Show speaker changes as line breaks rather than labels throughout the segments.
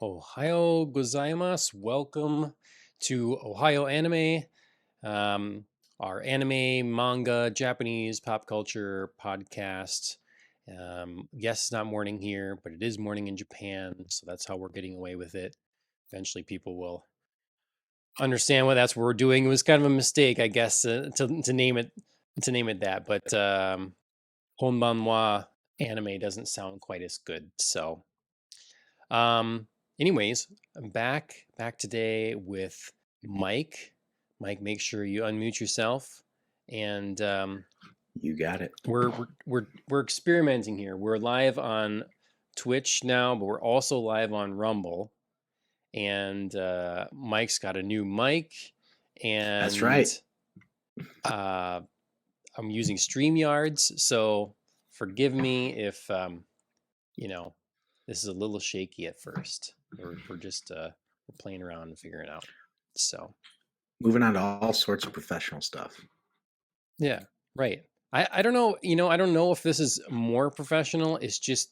Ohayou gozaimasu. Welcome to Ohio Anime, um, our anime, manga, Japanese pop culture podcast. Yes, it's not morning here, but it is morning in Japan, so that's how we're getting away with it. Eventually, people will understand that's what we're doing. It was kind of a mistake, I guess, to name it that. But Honbanwa anime doesn't sound quite as good, so. Um, anyways, I'm back today with Mike. Mike, make sure you unmute yourself. And
You got it.
we're experimenting here. We're live on Twitch now, but we're also live on Rumble. And Mike's got a new mic, and
That's right.
I'm using StreamYards, so forgive me if this is a little shaky at first. We're just we're playing around and figuring it out. So
Moving on to all sorts of professional stuff.
yeah, right. I don't know. I don't know if this is more professional. It's just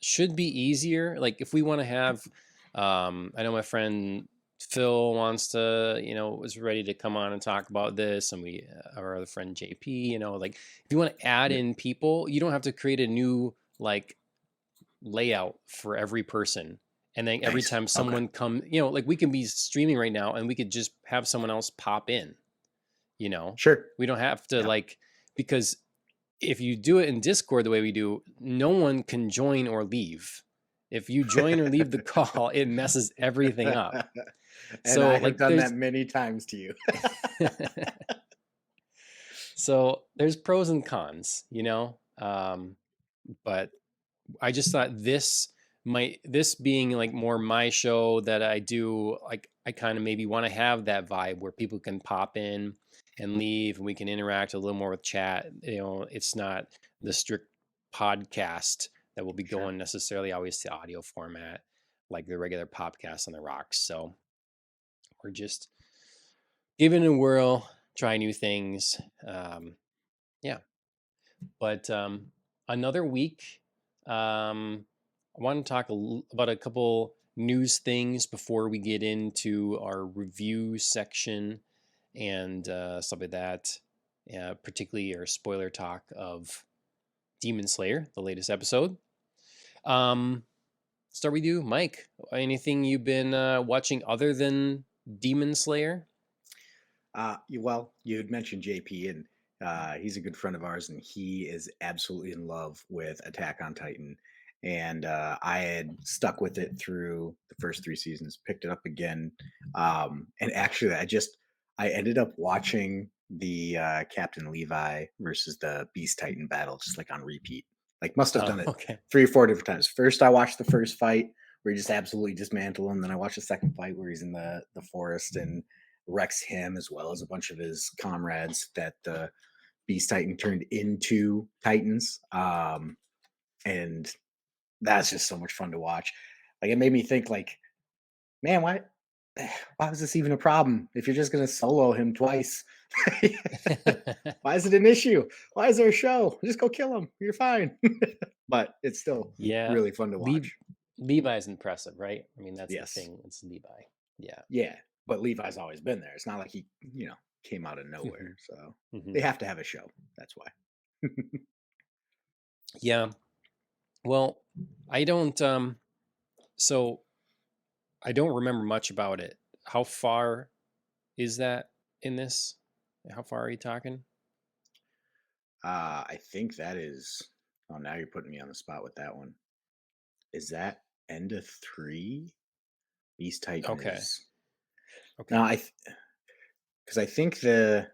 should be easier. Like if we want to have, I know my friend Phil wants to, was ready to come on and talk about this, and our other friend JP, like if you want to add in people, you don't have to create a new like layout for every person. And then every time someone come, like we can be streaming right now and we could just have someone else pop in,
Sure.
we don't have to because if you do it in Discord the way we do, no one can join or leave. If you join or leave the call, it messes everything up.
And so I have done that many times to you.
So there's pros and cons, but I just thought this being like more my show that I do, like I kind of maybe want to have that vibe where people can pop in and leave and we can interact a little more with chat. It's not the strict podcast that will be going necessarily always to audio format like the regular podcast on the rocks. So we're just giving it a whirl, try new things. Yeah. But another week. I want to talk about a couple news things before we get into our review section and stuff like that. Particularly our spoiler talk of Demon Slayer, the latest episode. Start with you, Mike. Anything you've been watching other than Demon Slayer?
Well, you had mentioned JP, and he's a good friend of ours, and he is absolutely in love with Attack on Titan. And I had stuck with it through the first 3 seasons, picked it up again, and actually, I ended up watching the Captain Levi versus the Beast Titan battle just like on repeat. Like must have done it
Okay.
3 or 4 different times. First, I watched the first fight where he just absolutely dismantled him. Then I watched the second fight where he's in the forest and wrecks him as well as a bunch of his comrades that the Beast Titan turned into Titans. And that's just so much fun to watch. Like it made me think like, man, why is this even a problem? If you're just gonna solo him twice, why is it an issue? Why is there a show? Just go kill him. You're fine. But it's still really fun to watch.
Levi's impressive, right? I mean, that's
Yes.
the thing. It's Levi. Yeah.
Yeah. But Levi's always been there. It's not like he, came out of nowhere. So they have to have a show. That's why.
Yeah. Well, I don't so I don't remember much about it. How far is that in this? How far are you talking?
I think that is. Oh, now you're putting me on the spot with that one. Is that end of 3? Beast Titan is. Okay. No, because I think it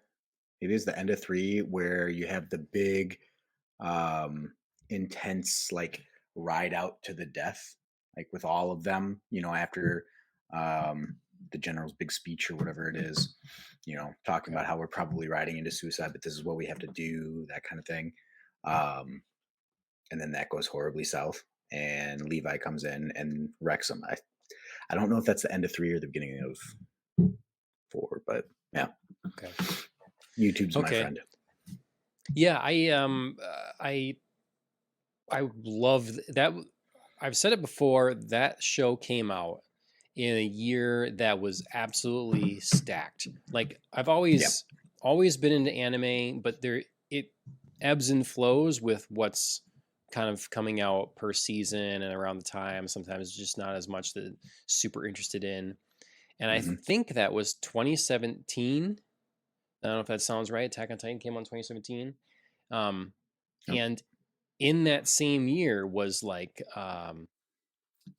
is the end of 3 where you have the big, intense like ride out to the death, like with all of them. After the general's big speech or whatever it is, talking about how we're probably riding into suicide, but this is what we have to do, that kind of thing. And then that goes horribly south, and Levi comes in and wrecks him. I don't know if that's the end of 3 or the beginning of 4, but yeah.
Okay.
YouTube's my friend.
Yeah, I love that. I've said it before, that show came out in a year that was absolutely stacked. Like I've
Yeah.
always been into anime, but there it ebbs and flows with what's kind of coming out per season and around the time. Sometimes it's just not as much that super interested in. And I
Hmm.
think that was 2017. I don't know if that sounds right. Attack on Titan came on 2017. Um,
Yep.
and in that same year was like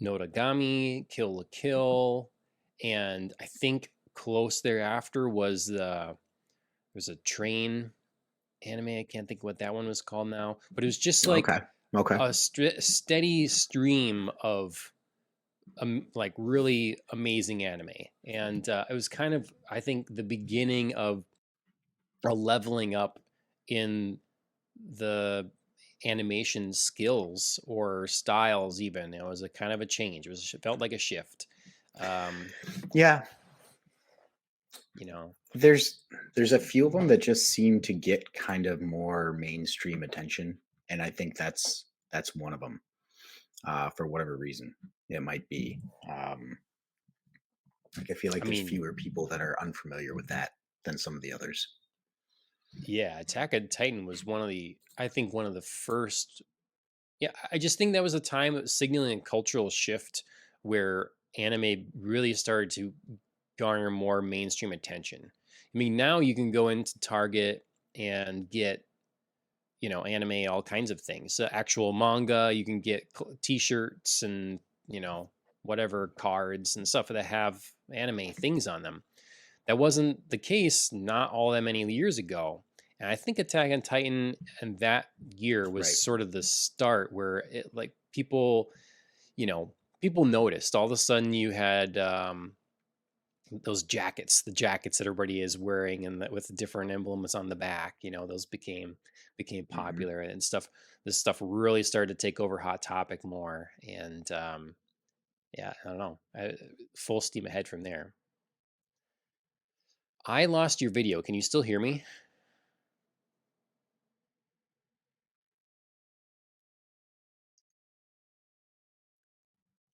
Notagami, Kill la Kill, and I think close thereafter was there's a train anime. I can't think what that one was called now, but it was just like
Okay. Okay.
a steady stream of like really amazing anime, and it was kind of I think the beginning of a leveling up in the animation skills or styles. Even it was a kind of a change. It felt like a shift. um
Yeah.
you know
There's a few of them that just seem to get kind of more mainstream attention, and I think that's one of them. For whatever reason, it might be. Like I feel like
I
there's
mean,
fewer people that are unfamiliar with that than some of the others.
yeah, Attack on Titan was I think one of the first. Yeah, I just think that was a time of signaling a cultural shift where anime really started to garner more mainstream attention. I mean, now you can go into Target and get, anime, all kinds of things. Actual manga, you can get t-shirts and, whatever cards and stuff that have anime things on them. That wasn't the case not all that many years ago. And I think Attack on Titan and that year was
Right.
sort of the start where it like you know, people noticed. All of a sudden you had those jackets, the jackets that everybody is wearing and with different emblems on the back, those became
Hmm.
popular and stuff. This stuff really started to take over Hot Topic more. And yeah, I don't know. Full steam ahead from there. I lost your video. Can you still hear me?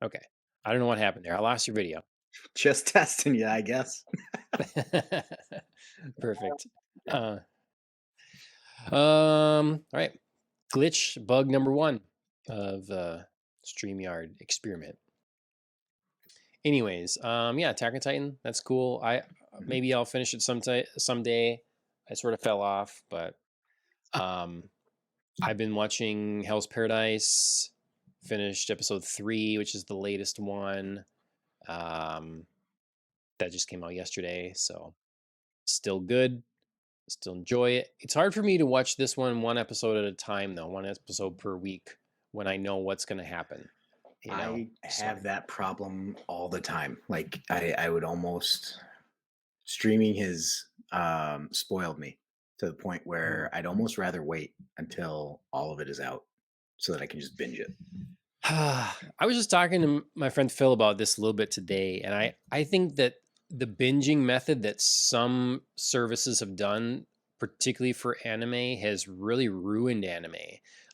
Okay. I don't know what happened there. I lost your video.
Just testing you, I guess.
Perfect. Uh, all right. Glitch bug number one of StreamYard experiment. Anyways, yeah, Attack on Titan, that's cool.
Mhm.
Maybe I'll finish it someday. I sort of fell off, but um, I've been watching Hell's Paradise. Finished episode 3, which is the latest one. Um, that just came out yesterday, so still good. Still enjoy it. It's hard for me to watch this one episode at a time, though. One episode per week when I know what's going to happen.
I
So
have that problem all the time. Like I would almost streaming has spoiled me to the point where I'd almost rather wait until all of it is out so that I can just binge it.
I was just talking to my friend Phil about this a little bit today, and I think that the binging method that some services have done, particularly for anime, has really ruined anime.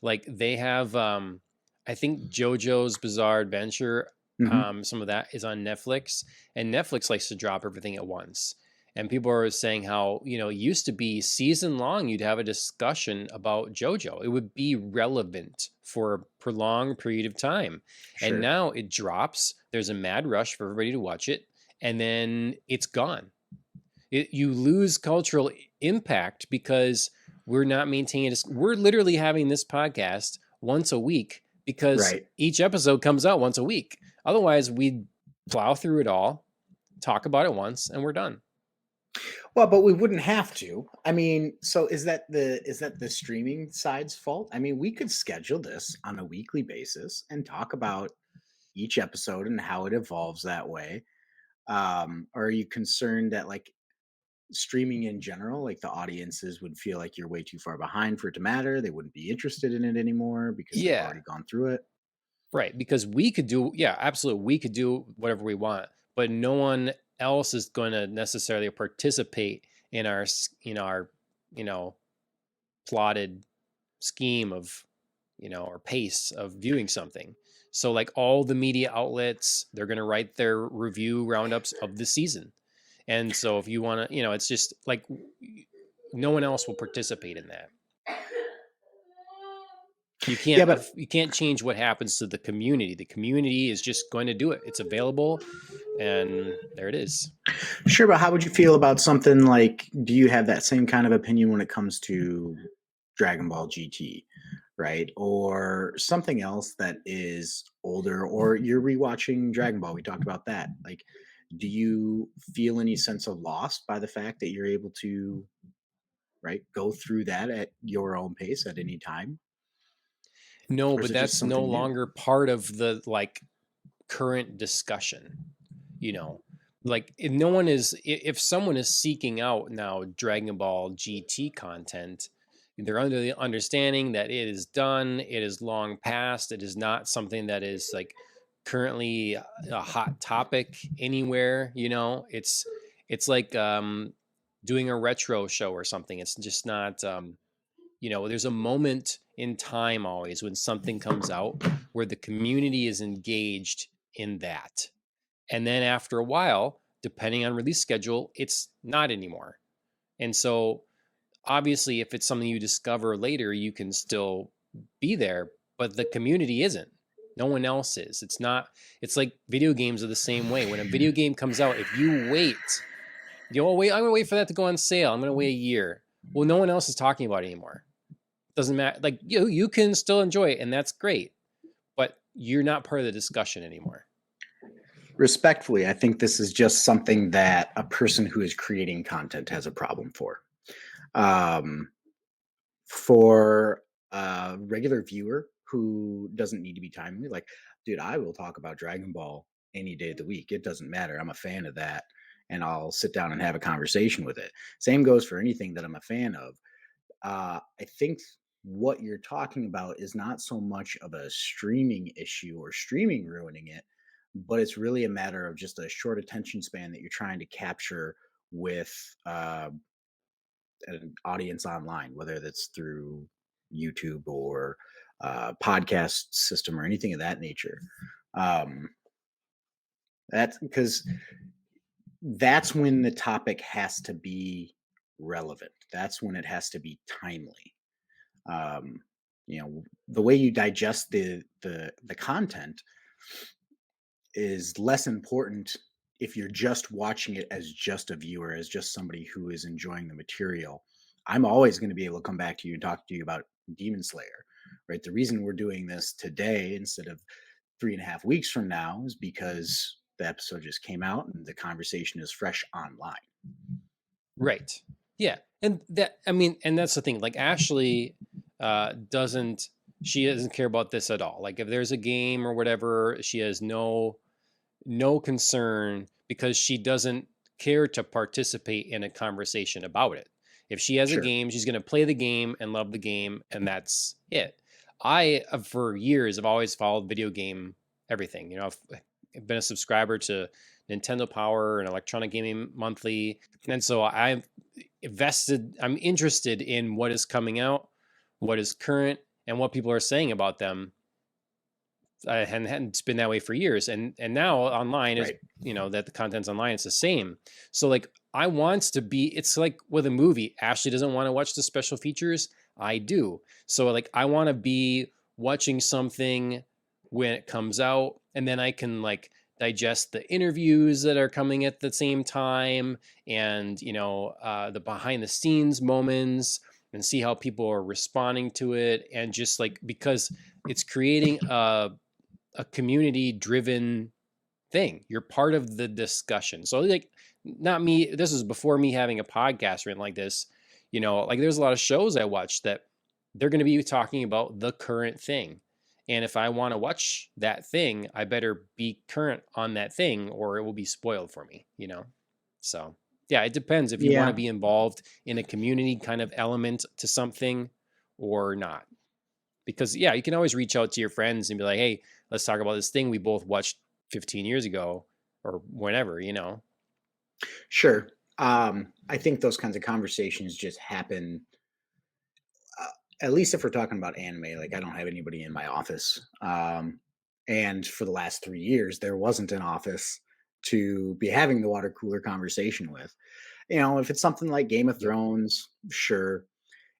Like they have, I think JoJo's Bizarre Adventure,
Hmm.
some of that is on Netflix, and Netflix likes to drop everything at once. And people are saying how, it used to be season long, you'd have a discussion about JoJo. It would be relevant for a prolonged period of time. And
Sure.
now it drops. There's a mad rush for everybody to watch it. And then it's gone. You lose cultural impact because we're not maintaining it. We're literally having this podcast once a week because
Right.
each episode comes out once a week. Otherwise, we'd plow through it all, talk about it once, and we're done.
Well, but we wouldn't have to. I mean, so is that the streaming side's fault? I mean, we could schedule this on a weekly basis and talk about each episode and how it evolves that way. Or are you concerned that like streaming in general, like the audiences would feel like you're way too far behind for it to matter? They wouldn't be interested in it anymore because they've
Yeah,
already gone through it.
right, because we could do, yeah, absolutely, we could do whatever we want, but no one else is going to necessarily participate in our you know plotted scheme of, or pace of viewing something. So like all the media outlets, they're going to write their review roundups of the season. And so if you want to, it's just like no one else will participate in that. You
Yeah,
can't
but
you can't change what happens to the community. The community is just going to do it. It's available, and there it is.
sure. But how would you feel about something like? Do you have that same kind of opinion when it comes to Dragon Ball GT, right? Or something else that is older, or you're rewatching Dragon Ball. We talked about that. Like, do you feel any sense of loss by the fact that you're able to, right, go through that at your own pace at any time?
No,
Or is
but
it just
that's no
something new?
longer part of the like current discussion. You know, like if no one is if someone is seeking out now Dragon Ball GT content, they're under the understanding that it is done, it is long past, it is not something that is like currently a hot topic anywhere. It's like doing a retro show or something. It's just not. There's a moment in time always when something comes out where the community is engaged in that, and then after a while, depending on release schedule, it's not anymore. And so obviously if it's something you discover later, you can still be there, but the community isn't. No one else is. It's like video games are the same way. When a video game comes out, if you wait, wait, I'm gonna wait for that to go on sale. I'm gonna wait a year. Well, no one else is talking about it anymore. Doesn't matter. Like you can still enjoy it, and that's great, but you're not part of the discussion anymore.
Respectfully, I think this is just something that a person who is creating content has a problem for. Um, for a regular viewer who doesn't need to be timely, like, dude, I will talk about Dragon Ball any day of the week. It doesn't matter. I'm a fan of that. And I'll sit down and have a conversation with it. Same goes for anything that I'm a fan of. I think what you're talking about is not so much of a streaming issue or streaming ruining it, but it's really a matter of just a short attention span that you're trying to capture with an audience online, whether that's through YouTube or podcast system or anything of that nature. Um, that's because that's when the topic has to be relevant. That's when it has to be timely. um, the way you digest the content is less important if you're just watching it as just a viewer, as just somebody who is enjoying the material. I'm always going to be able to come back to you and talk to you about Demon Slayer, right? The reason we're doing this today instead of 3.5 weeks from now is because the episode just came out and the conversation is fresh online.
Right. Yeah. And that's the thing. Like Ashley doesn't she doesn't care about this at all. Like if there's a game or whatever, she has no concern because she doesn't care to participate in a conversation about it. If she has a
Sure.
game, she's going to play the game and love the game, and that's it. For years, have always followed video game everything. I've been a subscriber to Nintendo Power and Electronic Gaming Monthly, and so I'm interested in what is coming out, what is current, and what people are saying about them. And it's been that way for years, and now online is
Right.
that the content's online, it's the same. So like I want to be, it's like with a movie, Ashley doesn't want to watch the special features, I do. So like I want to be watching something when it comes out, and then I can like digest the interviews that are coming at the same time, and the behind the scenes moments, and see how people are responding to it, and just like because it's creating a community driven thing. You're part of the discussion. So like not me, this was before me having a podcast written like this. Like there's a lot of shows I watch that they're going to be talking about the current thing. And if I want to watch that thing, I better be current on that thing or it will be spoiled for me. So, yeah, it depends if you want to
Yeah.
be involved in a community kind of element to something or not. Because yeah, you can always reach out to your friends and be like, "Hey, let's talk about this thing we both watched 15 years ago or whenever."
Sure. I think those kinds of conversations just happen. Uh, at least if we're talking about anime, like I don't have anybody in my office. And for the last 3 years, there wasn't an office to be having the water cooler conversation with. If it's something like Game of
Yep.
Thrones, sure.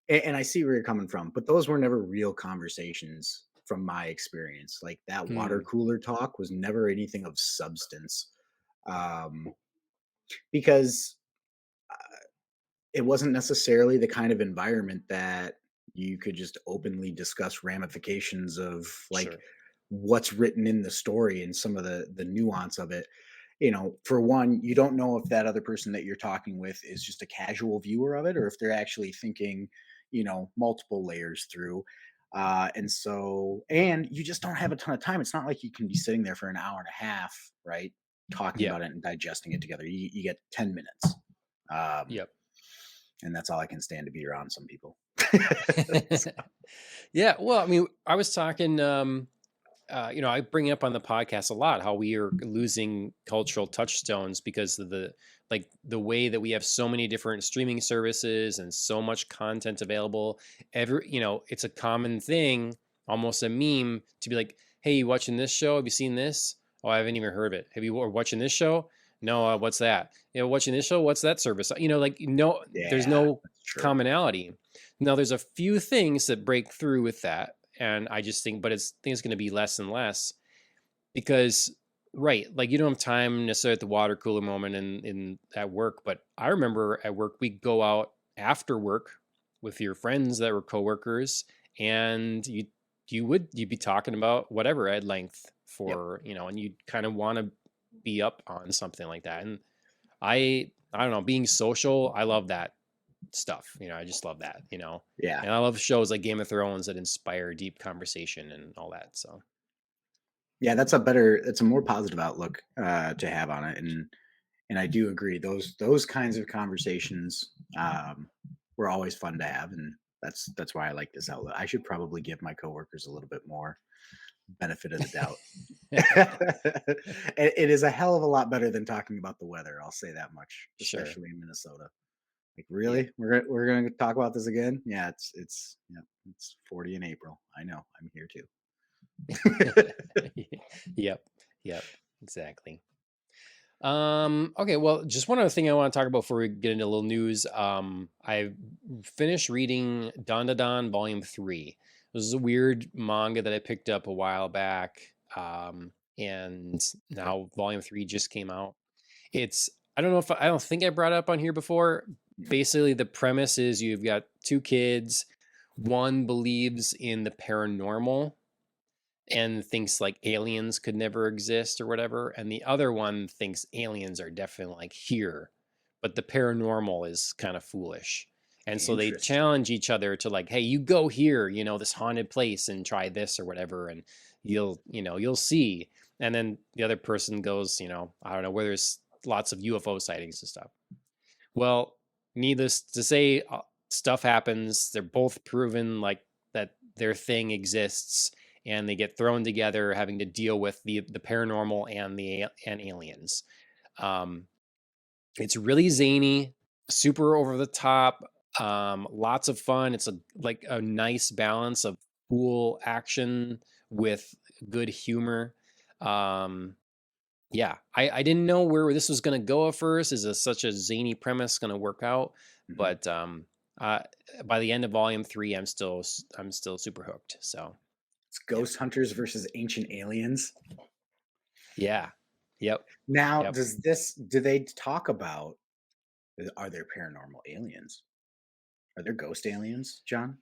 And I see where you're coming from, but those were never real conversations from my experience. Like that water
Hmm.
cooler talk was never anything of substance, um, because it wasn't necessarily the kind of environment that you could just openly discuss ramifications of like
Sure.
what's written in the story and some of the nuance of it. For one, you don't know if that other person that you're talking with is just a casual viewer of it or if they're actually thinking, multiple layers through. And you just don't have a ton of time. It's not like you can be sitting there for an hour and a half, right? Talking
Yep.
about it and digesting it together. You get 10 minutes. Um,
Yep.
and that's all I can stand to be around some people. So,
Yeah. Well, I mean, I was talking. I bring up on the podcast a lot how we are losing cultural touchstones because of the way that we have so many different streaming services and so much content available. It's a common thing, almost a meme, to be like, "Hey, you watching this show? Have you seen this? Oh, I haven't even heard of it. Have you or watching this show? No, what's that? Watching this show? What's that service? No, there's
yeah,
no
that's true.
commonality. Now, there's a few things that break through with that, and I just think, but I think it's going to be less and less because, right, like you don't have time necessarily at the water cooler moment in at work. But I remember at work we go out after work with your friends that were coworkers, and you'd be talking about whatever at length
Yep.
for and you kind of want to be up on something like that. And I don't know, being social, I love that stuff. I just love that.
Yeah.
And I love shows like Game of Thrones that inspire deep conversation and all that. So
Yeah, it's a more positive outlook to have on it. And I do agree. Those kinds of conversations were always fun to have, and that's why I like this outlet. I should probably give my coworkers a little bit more benefit of the doubt. It is a hell of a lot better than talking about the weather. I'll say that much,
sure.
especially in Minnesota. Like,
Yep.
really, we're gonna talk about this again? Yeah, it's 40 in April. I know. I'm here too.
Yep. Yep. Exactly. Okay, well, just one other thing I want to talk about before we get into a little news. I finished reading Dandadan Volume 3. This is a weird manga that I picked up a while back. And now Volume 3 just came out. It's I don't know if I don't think I brought it up on here before.
Mhm.
Basically, the premise is you've got two kids. One believes in the paranormal and thinks like aliens could never exist or whatever, and the other one thinks aliens are definitely like here, but the paranormal is kind of foolish. And so they
Interesting.
challenge each other to like, hey, you go here, this haunted place and try this or whatever, and you'll see. And then the other person goes, I don't know, where there's lots of UFO sightings and stuff. Well, needless to say, stuff happens. They're both proven like that their thing exists, and they get thrown together, having to deal with the paranormal and and aliens. Um, it's really zany, super over the top, lots of fun. It's a nice balance of cool action with good humor. Um, yeah, I didn't know where this was gonna go at first. Is such a zany premise gonna work out?
Mhm.
But uh, by the end of volume 3, I'm still super hooked. So
It's
yeah,
ghost hunters versus ancient aliens.
yeah, yep,
Now,
yep.
do they talk about, are there paranormal aliens? Are there ghost aliens, John?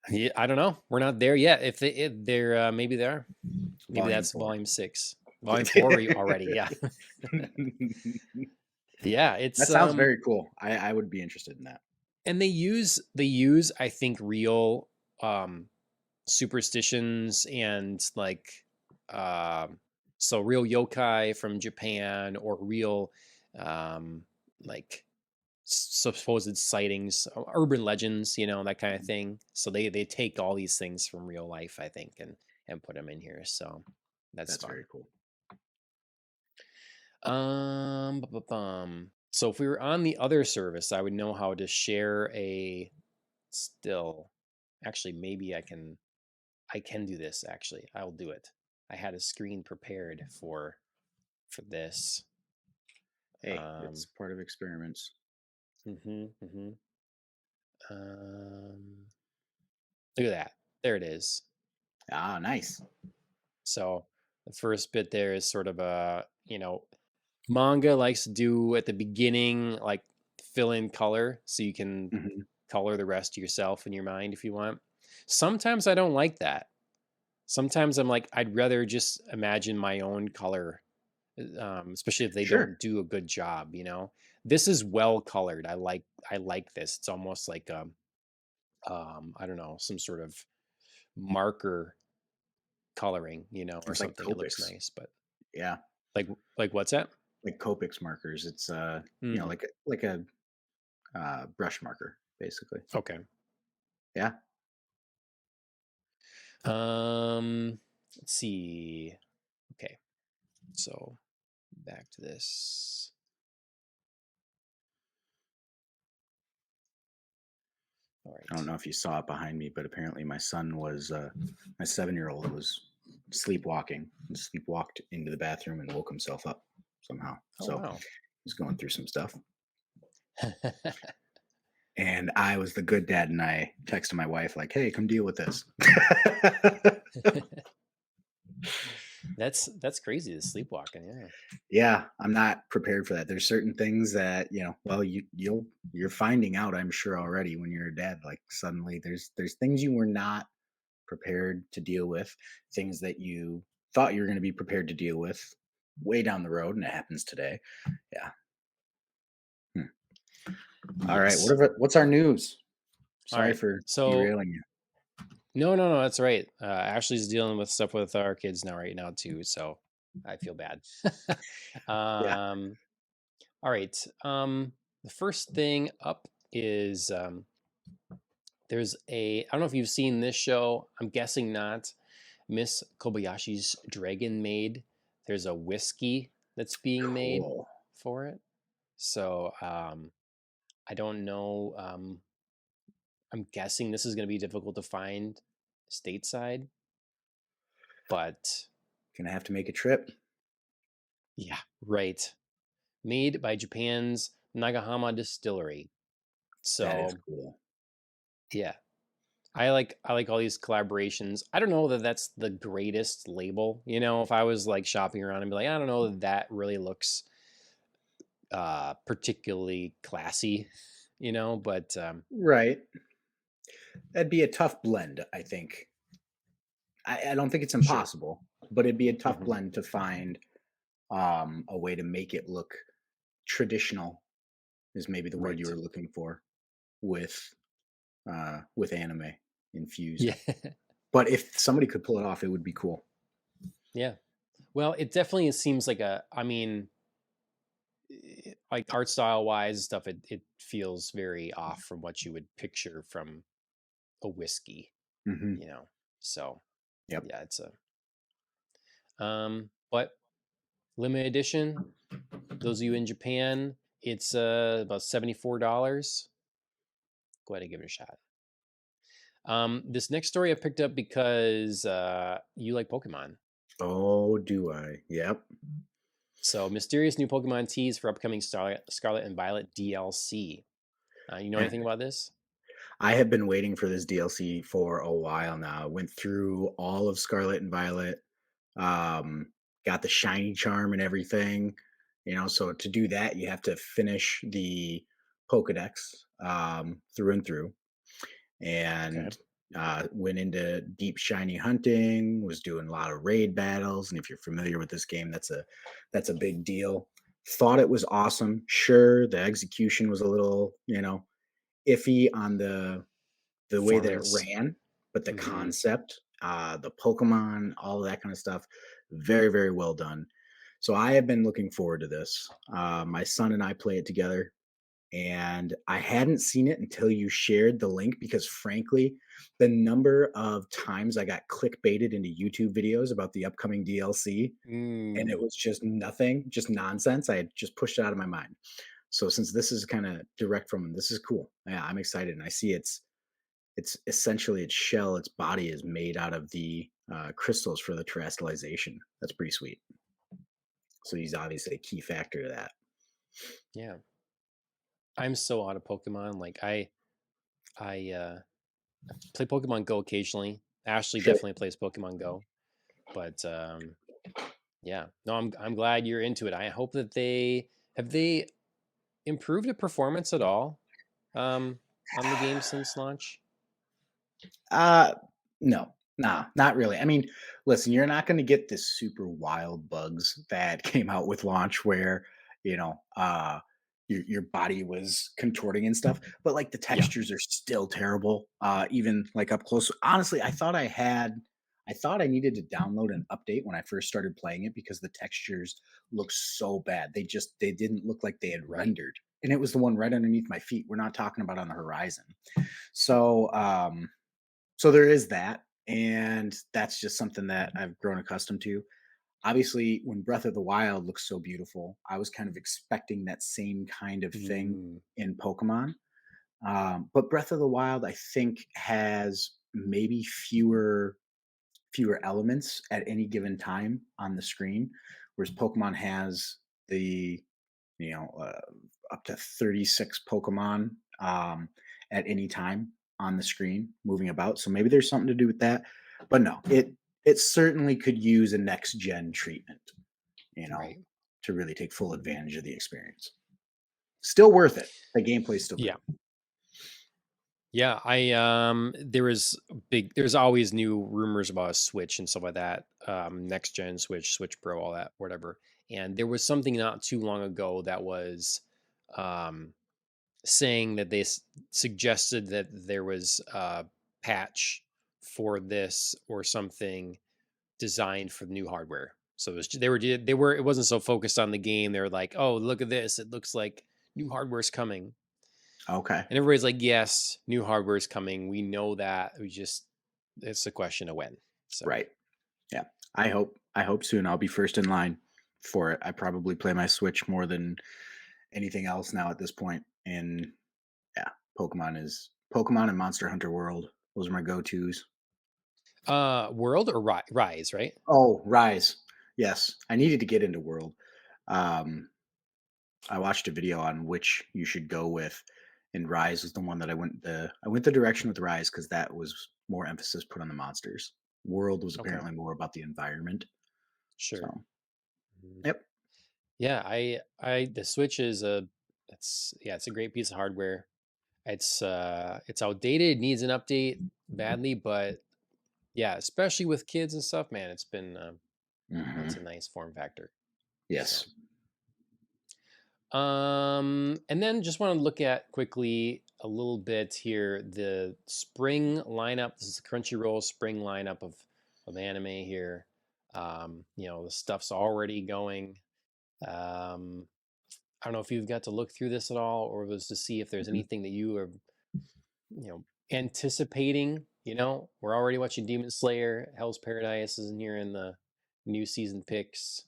Yeah, I don't know. We're not there yet. If they're maybe they are. Maybe
Volume
that's
4.
volume 6, volume 4 already. Yeah, yeah.
That
It's
sounds very cool. I would be interested in that.
and they use I think real um superstitions and like um so real yokai from Japan or real um like supposed sightings, urban legends, that kind of
Mhm.
thing. So they take all these things from real life, I think, and put them in here. So that's
That's
fun.
very cool.
So if we were on the other service, I would know how to share a still. Actually, maybe I can do this. Actually, I'll do it. I had a screen prepared for this.
Hey, it's
Um,
part of experiments.
hmm hmm Um, Look at that. There it is.
Ah, nice.
So the first bit there is sort of manga likes to do at the beginning, like fill in color so you can
Hmm.
color the rest yourself in your mind if you want. Sometimes I don't like that. Sometimes I'm like, I'd rather just imagine my own color, especially if they
Sure.
don't do a good job. This is well colored. I like this. It's almost like I don't know, some sort of marker coloring, or
It's like
something. It looks
Copics.
nice, but
Yeah,
like what's that?
like Copics markers. It's
Mm,
like a brush marker, basically.
okay.
Yeah.
Let's see. Okay, so back to this. All
I don't
right.
know if you saw it behind me, but apparently my 7-year-old was sleepwalking and sleepwalked into the bathroom and woke himself up somehow.
Oh
So
wow.
he's going through some stuff. And I was the good dad, and I texted my wife like, "Hey, come deal with this."
That's crazy. The sleepwalking. Yeah.
Yeah, I'm not prepared for that. There's certain things that, well, you're finding out, I'm sure already when you're a dad, like suddenly there's things you were not prepared to deal with, things that you thought you were going to be prepared to deal with way down the road, and it happens today. Yeah. Hmm. All right.
Yes.
What's our news?
All
Sorry
right.
for
So
derailing you.
no, no, no. That's right. Ashley's dealing with stuff with our kids now, right now too. So I feel bad.
Yeah.
um. All right. The first thing up is there's I don't know if you've seen this show. I'm guessing not. Miss Kobayashi's Dragon Maid. There's a whiskey that's being made
Cool.
for it. So I don't know. I'm guessing this is going to be difficult to find stateside, but
Gonna have to make a trip.
yeah, right. Made by Japan's Nagahama Distillery.
That is
So
cool.
yeah, I like all these collaborations. I don't know that that's the greatest label. If I was like shopping around and be like, I don't know that that really looks particularly classy, but
Right. That'd be a tough blend, I think. I don't think it's
sure.
impossible, but it'd be a tough
Hmm.
blend to find a way to make it look traditional is maybe the word you
Right.
were looking for with anime infused.
Yeah.
But if somebody could pull it off, it would be cool.
Yeah. Well, it definitely seems like I mean, like art style wise and stuff, it feels very off from what you would picture from a whiskey,
Hmm.
you know. So
Yep.
yeah, it's but limited edition. Those of you in Japan, it's about $74. Go ahead and give it a shot. This next story I picked up because you like Pokemon.
Oh, do I? Yep.
So, mysterious new Pokemon tease for upcoming Scarlet and Violet DLC. You know anything about this?
I have been waiting for this DLC for a while now. Went through all of Scarlet and Violet, um, got the shiny charm and everything. So to do that, you have to finish the Pokedex through and through.
Okay.
And went into deep shiny hunting. Was doing a lot of raid battles, and if you're familiar with this game, that's a big deal. Thought it was awesome. Sure, the execution was a little iffy on the way that it
Performance.
ran, but the
Hmm.
concept, the Pokemon, all of that kind of stuff, very, very well done. So I have been looking forward to this. My son and I play it together, and I hadn't seen it until you shared the link because, frankly, the number of times I got clickbaited into YouTube videos about the upcoming DLC, and it
Mm,
was just nothing, just nonsense. I had just pushed it out of my mind. So since this is kind of direct from him, this is cool. Yeah, I'm excited, and I see it's essentially its shell, its body is made out of the crystals for the terrestrialization. That's pretty sweet. So he's obviously a key factor to that.
Yeah. I'm so out of Pokemon. Like I play Pokemon Go occasionally. Ashley
Sure.
definitely plays Pokemon Go, but yeah. No, I'm glad you're into it. I hope that they improved the performance at all um on the game since launch.
Uh, no, nah, not really. I mean, listen, you're not going to get this super wild bugs that came out with launch where, you know, your body was contorting and stuff, but like the
Yeah.
textures are still terrible. Even like up close. Honestly, I thought I needed to download an update when I first started playing it because the textures look so bad. They didn't look like they had
Right.
rendered. And it was the one right underneath my feet. We're not talking about on the horizon. So, so there is that, and that's just something that I've grown accustomed to. Obviously, when Breath of the Wild looks so beautiful, I was kind of expecting that same kind of thing
Mm,
in Pokemon. But Breath of the Wild, I think, has maybe fewer elements at any given time on the screen, whereas Pokemon has the you know, up to 36 Pokemon at any time on the screen moving about. So maybe there's something to do with that. But no, it certainly could use a next gen treatment, you know,
right.
to really take full advantage of the experience. Still worth it. The gameplay's still
Yeah.
great.
Yeah, there's always new rumors about a Switch and stuff like that. Next gen Switch, Switch Pro, all that, whatever. And there was something not too long ago that was um saying that suggested that there was a patch for this or something designed for the new hardware. So they were it wasn't so focused on the game. They were like, "Oh, look at this. It looks like new hardware's coming."
Okay.
And everybody's like, "Yes, new hardware is coming. We know that. We just it's a question of when." So,
Right. Yeah. I hope soon I'll be first in line for it. I probably play my Switch more than anything else now at this point. And yeah, Pokemon and Monster Hunter World. Those are my go-tos.
World or Rise, right?
Oh, Rise. Yes, I needed to get into World. Um, I watched a video on which you should go with, and Rise was the one that I went the direction with Rise because that was more emphasis put on the monsters. World was
Okay,
apparently more about the environment.
sure.
So,
Mhm.
yep.
Yeah, I the Switch is it's a great piece of hardware. It's outdated, needs an update badly, but yeah, especially with kids and stuff, man, it's a
Hmm.
nice form factor. So,
Yes.
and then just want to look at quickly a little bit here the spring lineup. This is the Crunchyroll spring lineup of anime here. The stuff's already going. Um, I don't know if you've got to look through this at all, or was to see if there's
Mhm.
anything that you are, anticipating. We're already watching Demon Slayer. Hell's Paradise is in here in the new season picks.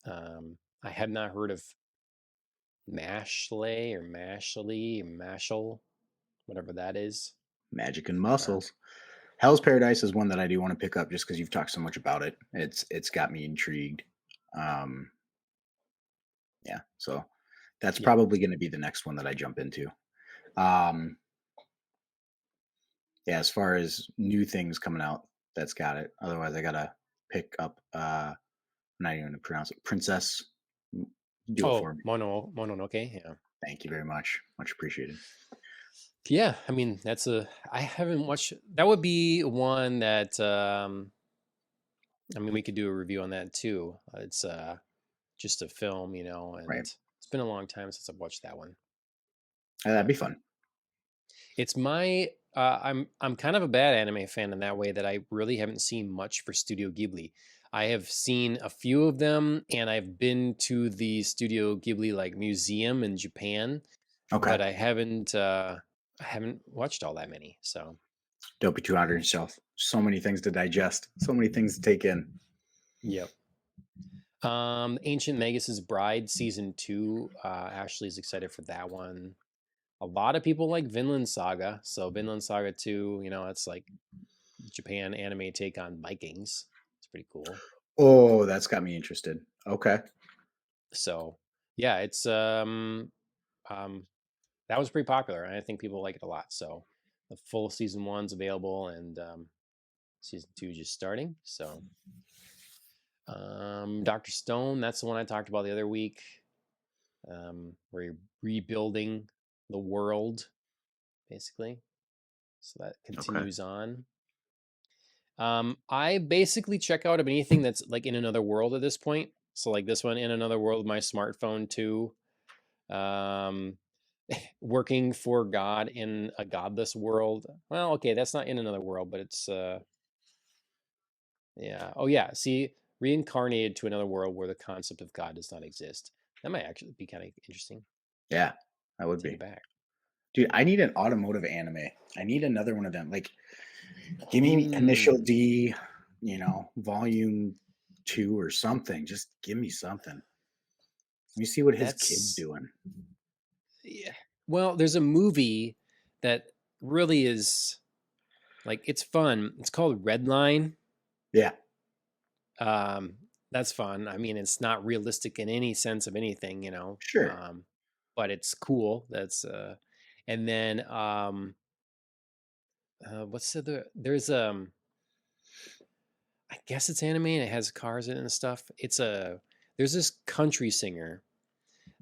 I had not heard of Mashley or Mashley or Mashal, whatever that is.
Magic and
Uh,
muscles. Hell's Paradise is one that I do want to pick up just because you've talked so much about it. It's got me intrigued. Um, yeah, so that's
yeah.
probably going to be the next one that I jump into. Um, yeah, as far as new things coming out, that's got it. Otherwise, I gotta pick up. I'm not even gonna pronounce it. Princess, do it
Oh,
for me.
Mononoke. Yeah.
Thank you very much. Much appreciated.
Yeah. I mean, I haven't watched. That would be one that. I mean, we could do a review on that too. It's just a film, and
Right.
it's been a long time since I've watched that one.
That'd be
But
fun.
it's my. I'm kind of a bad anime fan in that way that I really haven't seen much for Studio Ghibli. I have seen a few of them, and I've been to the Studio Ghibli like museum in Japan,
Okay.
but I haven't watched all that many. So
Don't be too hard on yourself. So many things to digest. So many things to take in.
yep. Ancient Magus's Bride season 2. Ashley's excited for that one. A lot of people like Vinland Saga, so Vinland Saga 2. It's like Japan anime take on Vikings. It's pretty cool.
Oh, that's got me interested. Okay.
So yeah, it's that was pretty popular, and I think people like it a lot. So the full season one's available, and season two just starting. So Doctor Stone, that's the one I talked about the other week, where you're rebuilding the world basically. So that
Okay.
continues on. I basically check out of anything that's like in another world at this point. So like this one, in another world, my smartphone too. Um, working for God in a godless world. Well, okay, that's not in another world, but it's yeah. Oh yeah, see, reincarnated to another world where the concept of God does not exist. That might actually be kind of interesting.
Yeah, that would
Take it
be.
back.
Dude, I need an automotive anime. I need another one of them. Like, give me Initial
Mm,
D, volume 2 or something. Just give me something. Let me see what his kid's
that's
doing.
yeah. Well, there's a movie that really is like it's fun. It's called Redline.
Yeah,
Um, that's fun. I mean, it's not realistic in any sense of anything,
sure.
but it's cool. That's and then what's the other? There's I guess it's anime and it has cars in it and stuff. There's this country singer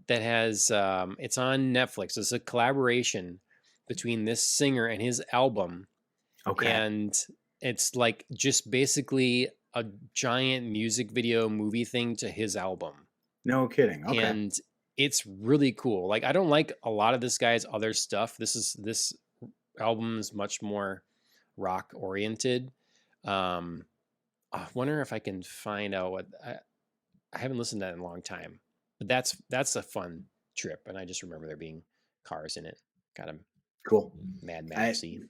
that has it's on Netflix. It's a collaboration between this singer and his album,
Okay.
and it's like just basically a giant music video movie thing to his album,
No kidding. Okay.
and it's really cool. Like I don't like a lot of this guy's other stuff. This album is much more rock oriented. um I wonder if I can find out I haven't listened to that in a long time, but that's a fun trip, and I just remember there being cars in it. Kind of
Cool.
Mad
I
Maxy.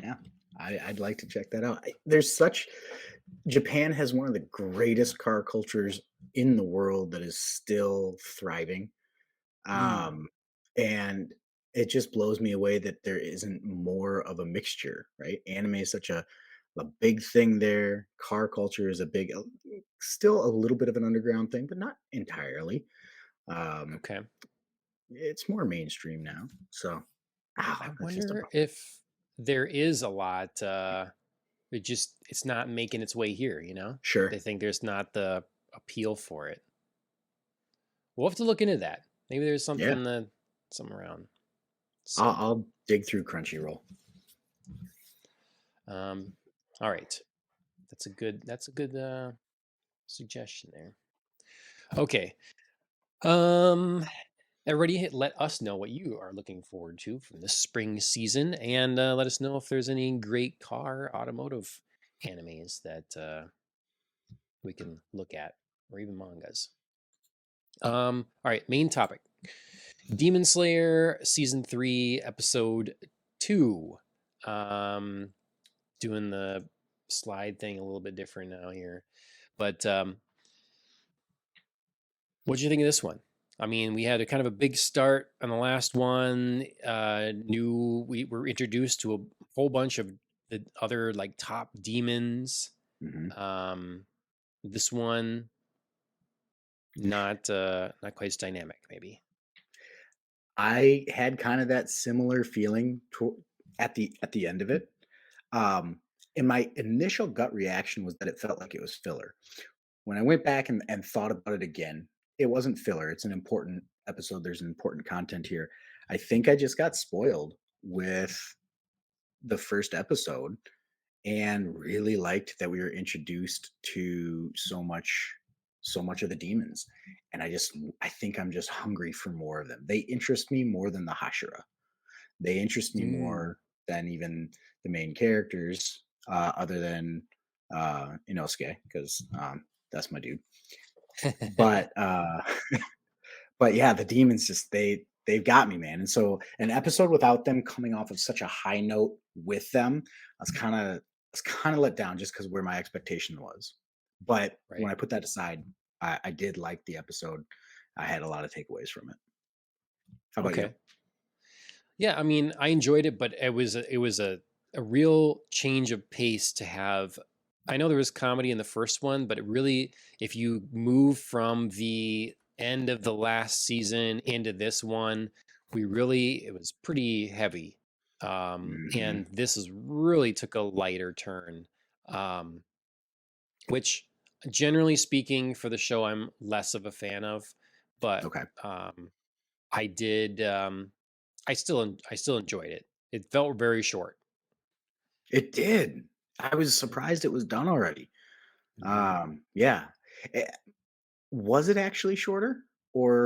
yeah. I'd like to check that out. There's such Japan has one of the greatest car cultures in the world that is still thriving.
Mm,
Um, and it just blows me away that there isn't more of a mixture, right? Anime is such a big thing there. Car culture is a big, still a little bit of an underground thing, but not entirely. Um,
okay.
it's more mainstream now. So,
I
that's just a
wonder if there is a lot. It's not making its way here. They
sure.
think there's not the appeal for it. We'll have to look into that. Maybe there's
Yeah,
some around.
I'll,
So,
I'll dig through Crunchyroll.
um, all right. That's a good suggestion there. Okay. Um, Everybody, let us know what you are looking forward to from this spring season, and let us know if there's any great car automotive animes that we can look at, or even mangas. All right, main topic: Demon Slayer season 3, episode 2. Um, Doing the slide thing a little bit different now here, but what do you think of this one? I mean, we had a kind of a big start on the last one. We were introduced to a whole bunch of the other like top demons.
Mhm.
Um, this one not quite as dynamic, maybe.
I had kind of that similar feeling at the end of it. Um, and my initial gut reaction was that it felt like it was filler. When I went back and thought about it again, it wasn't filler. It's an important episode. There's an important content here. I think I just got spoiled with the first episode and really liked that we were introduced to so much of the demons. And I think I'm just hungry for more of them. They interest me more than the Hashira. They interest me
Mm.
more than even the main characters, other than Inosuke, because that's my dude. But but yeah, the demons just they've got me, man. And so an episode without them coming off of such a high note with them, I was kind of let down just because where my expectation was. But when
Right.
I put that aside, I did like the episode. I had a lot of takeaways from it. How about you?
Okay. Yeah, I mean, I enjoyed it, but it was a a real change of pace to have. I know there was comedy in the first one, but it really, if you move from the end of the last season into this one, it was pretty heavy.
Hmm.
And this is really took a lighter turn, um, which generally speaking for the show, I'm less of a fan of, but
Okay.
um, I did, I still enjoyed it. It felt very short.
It did. I was surprised it was done already.
Mhm.
Yeah. Eh, was it actually shorter,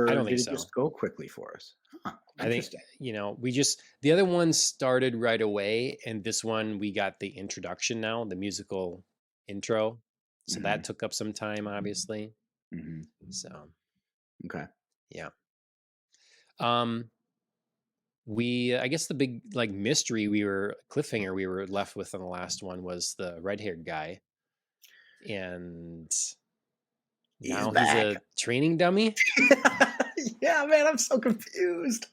I
or
don't think
did it
so.
just go quickly for us? Huh,
I think,
interesting.
we just the other one started right away, and this one we got the introduction now, the musical intro. So that
Hmm.
took up some time, obviously.
Hmm.
So
Okay.
yeah. Um, I guess the big like mystery cliffhanger we were left with on the last one was the red haired guy, and
He's
now he's
back.
a training dummy.
Yeah, man, I'm so confused.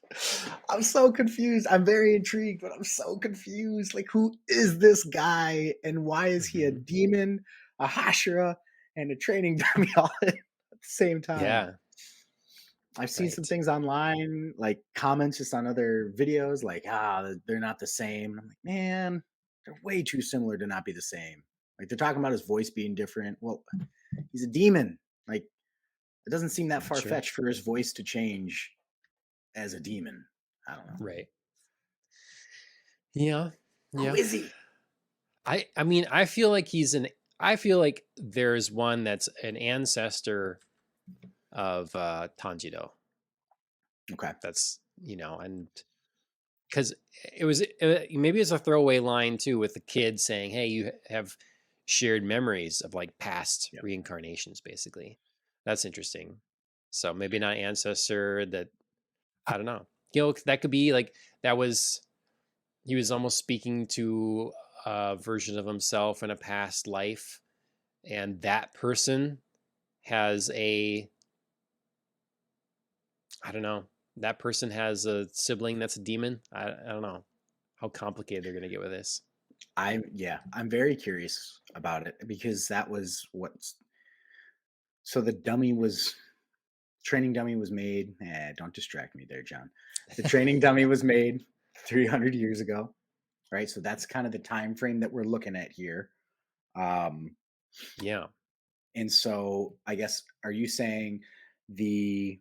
I'm so confused. I'm very intrigued, but I'm so confused. Like, who is this guy, and why is he a
Hmm.
demon, a Hashira, and a training dummy all at the same time?
Yeah,
I've seen some
right.
things online, like comments just on other videos, like, they're not the same. I'm like, man, they're way too similar to not be the same. Like, they're talking about his voice being different. Well, he's a demon. Like, it doesn't seem that far
Sure.
fetched for his voice to change as a demon. I don't know.
Right. Yeah.
Who
Yeah.
is he?
I mean, I feel like there's one that's an ancestor of Tanjiro.
Okay.
That's, and because it was maybe it's a throwaway line too with the kid saying, "Hey, you have shared memories of like past
Yep.
reincarnations basically." That's interesting. So maybe not ancestor that I don't know. That could be like that was he was almost speaking to a version of himself in a past life, and that person has a I don't know. That person has a sibling that's a demon. I don't know how complicated they're gonna get with this.
I'm very curious about it because that was what's so the dummy was training dummy was made. Don't distract me there, John. The training dummy was made 300 years ago, right? So that's kind of the time frame that we're looking at here. Um,
Yeah.
and so I guess are you saying the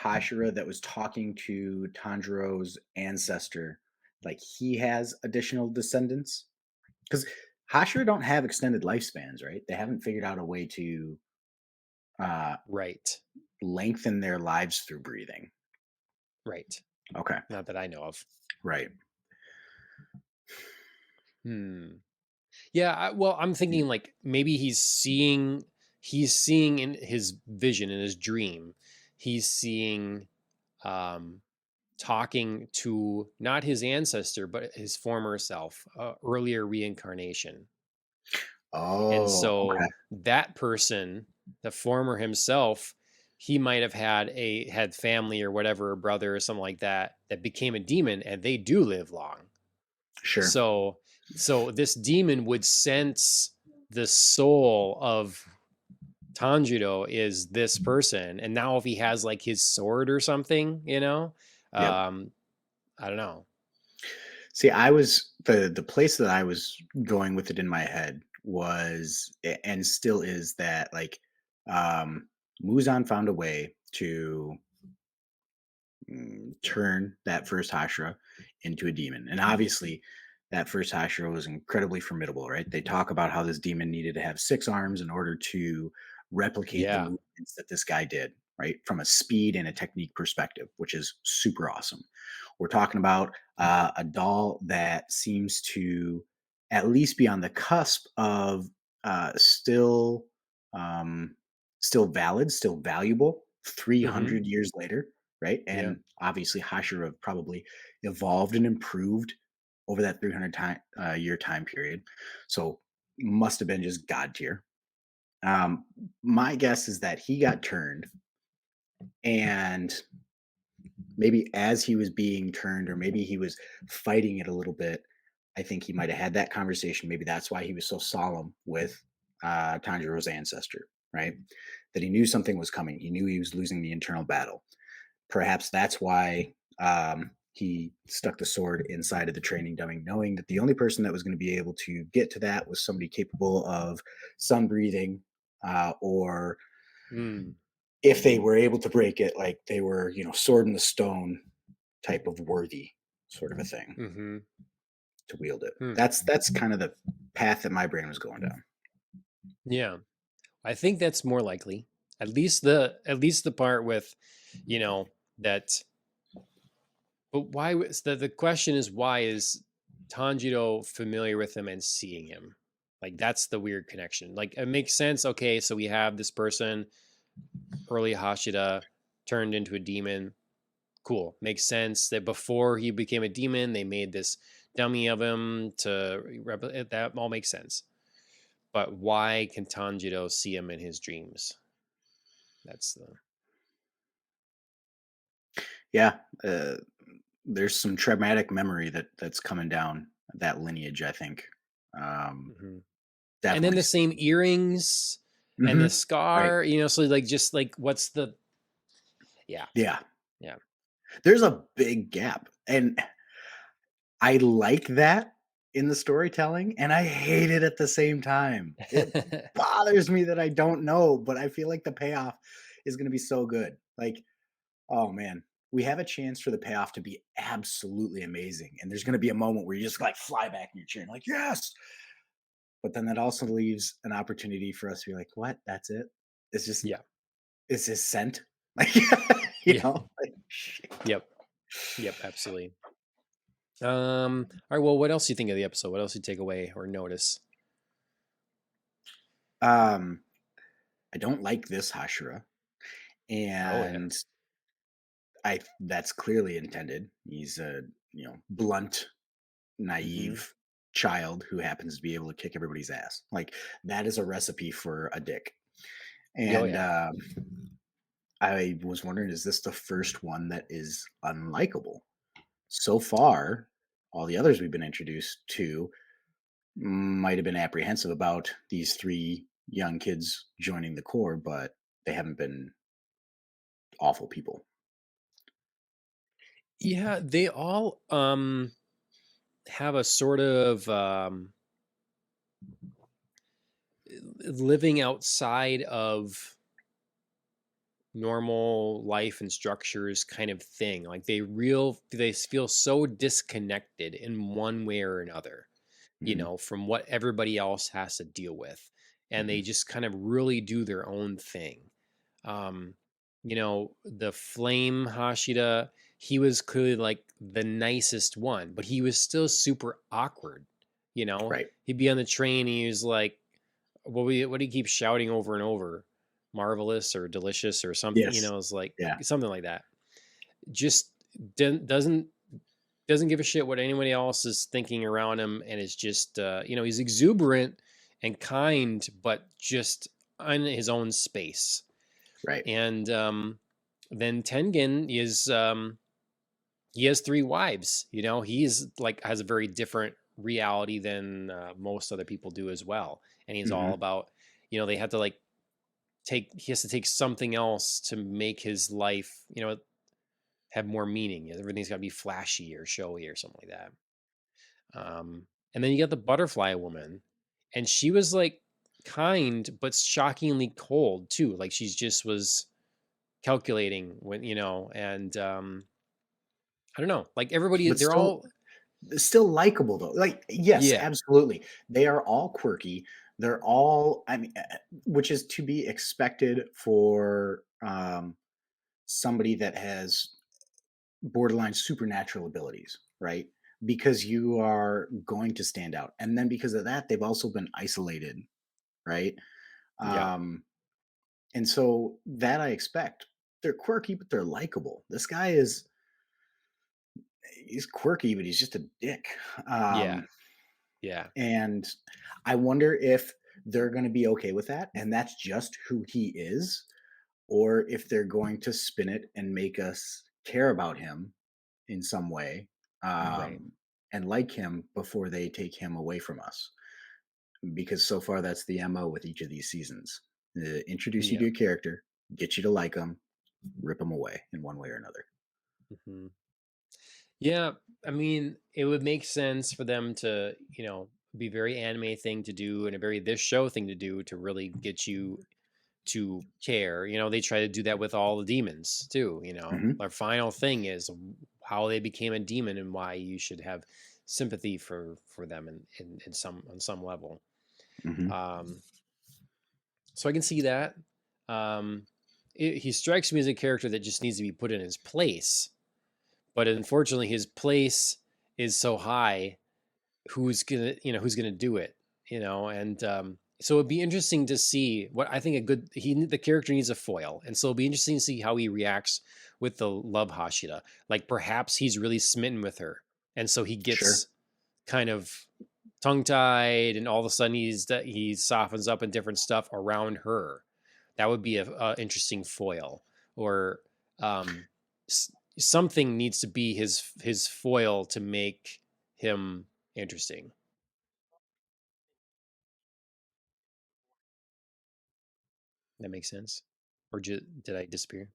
Hashira that was talking to Tanjiro's ancestor, like he has additional descendants? Because Hashira don't have extended lifespans, right? They haven't figured out a way to uh,
Right.
lengthen their lives through breathing.
Right.
Okay,
Not that I know of.
right.
Hmm. Yeah. Well, I'm thinking like maybe he's seeing in his vision in his dream. He's seeing um talking to not his ancestor but his former self, earlier reincarnation. And
Oh,
so
okay,
that person, the former himself, he might have had family or whatever, a brother or something like that, that became a demon, and they do live long.
sure.
So this demon would sense the soul of Tanjiro is this person, and now if he has like his sword or something,
Yep.
um, I don't know.
See, I was the place that I was going with it in my head was and still is that like Muzan found a way to turn that first Hashira into a demon. And obviously, that first Hashira was incredibly formidable, right? They talk about how this demon needed to have 6 arms in order to replicate the
Yeah.
movements that this guy did, right? From a speed and a technique perspective, which is super awesome. We're talking about a doll that seems to at least be on the cusp of still still valid, still valuable
Hmm.
300 years later, right?
Yeah.
And obviously, Hashira probably evolved and improved over that 300 year time period. So must have been just god tier. Um, my guess is that he got turned, and maybe as he was being turned, or maybe he was fighting it a little bit, I think he might have had that conversation. Maybe that's why he was so solemn with Tanjiro's ancestor, right? That he knew something was coming. He knew he was losing the internal battle. Perhaps that's why he stuck the sword inside of the training dummy, knowing that the only person that was going to be able to get to that was somebody capable of sun breathing, or
Mm,
if they were able to break it, like they were, sword in the stone type of worthy sort of a thing
mm-hmm.
to wield it.
Hmm.
That's kind of the path that my brain was going down.
Yeah. I think that's more likely. At least the part with, that. But why was the question is, why is Tanjiro familiar with him and seeing him? Like that's the weird connection. Like it makes sense. Okay, so we have this person, early Hashida, turned into a demon. Cool. Makes sense that before he became a demon, they made this dummy of him to replicate. That all makes sense. But why can Tanjiro see him in his dreams? That's the.
Yeah, there's some traumatic memory that's coming down that lineage. I think
Mhm. And then
definitely.
the same earrings and the
Hmm. Right.
scar, so like just like what's the. Yeah.
Yeah.
Yeah.
There's a big gap, and I like that in the storytelling, and I hate it at the same time. It bothers me that I don't know, but I feel like the payoff is going to be so good. Like, oh man, we have a chance for the payoff to be absolutely amazing, and there's going to be a moment where you just like fly back in your chair and like, yes. But then that also leaves an opportunity for us to be like, what? That's it? It's just
Yeah.
it's just sent. Like,
Yeah.
like shit.
Yep. Yep. Absolutely. All right. Well, what else do you think of the episode? What else do you take away or notice?
Um, I don't like this Hashira,
Oh yeah.
and I that's clearly intended. He's a blunt,
Mm-hmm.
naive child who happens to be able to kick everybody's ass. Like that is a recipe for a dick.
Oh
And
yeah.
I was wondering, is this the first one that is unlikable? So far, all the others we've been introduced to might have been apprehensive about these three young kids joining the Corps, but they haven't been awful people.
Yeah. They all have a sort of living outside of normal life and structures kind of thing. Like they feel so disconnected in one way or another,
Hmm.
from what everybody else has to deal with. And
Hmm.
they just kind of really do their own thing. Um, the flame Hashida, he was clearly like the nicest one, but he was still super awkward.
Right.
He'd be on the train, and he was like, what do you keep shouting over and over? Marvelous or delicious or something,
Yes.
it's like
Yeah.
something like that. Just doesn't give a shit what anybody else is thinking around him, and is just he's exuberant and kind, but just in his own space.
Right.
And then Tengen is he has three wives. He's like has a very different reality than most other people do as well. And he's all
Hmm.
about, they have to like he has to take something else to make his life, have more meaning. Everything's got to be flashy or showy or something like that. And then you got the butterfly woman, and she was like kind but shockingly cold too. Like she's just was calculating when, and I don't know. Like everybody,
But
they're
still,
all.
still likable though. Like, yes,
Yeah,
absolutely. They are all quirky. They're all, I mean, which is to be expected for somebody that has borderline supernatural abilities, right? Because you are going to stand out. And then because of that, they've also been isolated, right?
yeah,
Um, and so that I expect. They're quirky, but they're likable. This guy is he's quirky, but he's just a dick.
yeah,
Um,
yeah.
and I wonder if they're going to be okay with that, and that's just who he is, or if they're going to spin it and make us care about him in some way,
Right.
um, and like him before they take him away from us. Because so far that's the MO with each of these seasons. Introduce you
Yeah.
to a character, get you to like them, rip them away in one way or another.
Hmm. Yeah, I mean, it would make sense for them to, be very anime thing to do and a very this show thing to do to really get you to care. They try to do that with all the demons too.
Hmm.
Our final thing is how they became a demon and why you should have sympathy for them in some on some level.
Hmm.
Um, so I can see that. He strikes me as a character that just needs to be put in his place, but unfortunately, his place is so high. Who's gonna do it? And so it'd be interesting to see what I think the character needs a foil, and so it'll be interesting to see how he reacts with the love Hashira. Like perhaps he's really smitten with her, and so he
Sure.
gets kind of tongue tied, and all of a sudden he softens up and different stuff around her. That would be a interesting foil, or um, something needs to be his foil to make him interesting. That makes sense. Or did I disappear?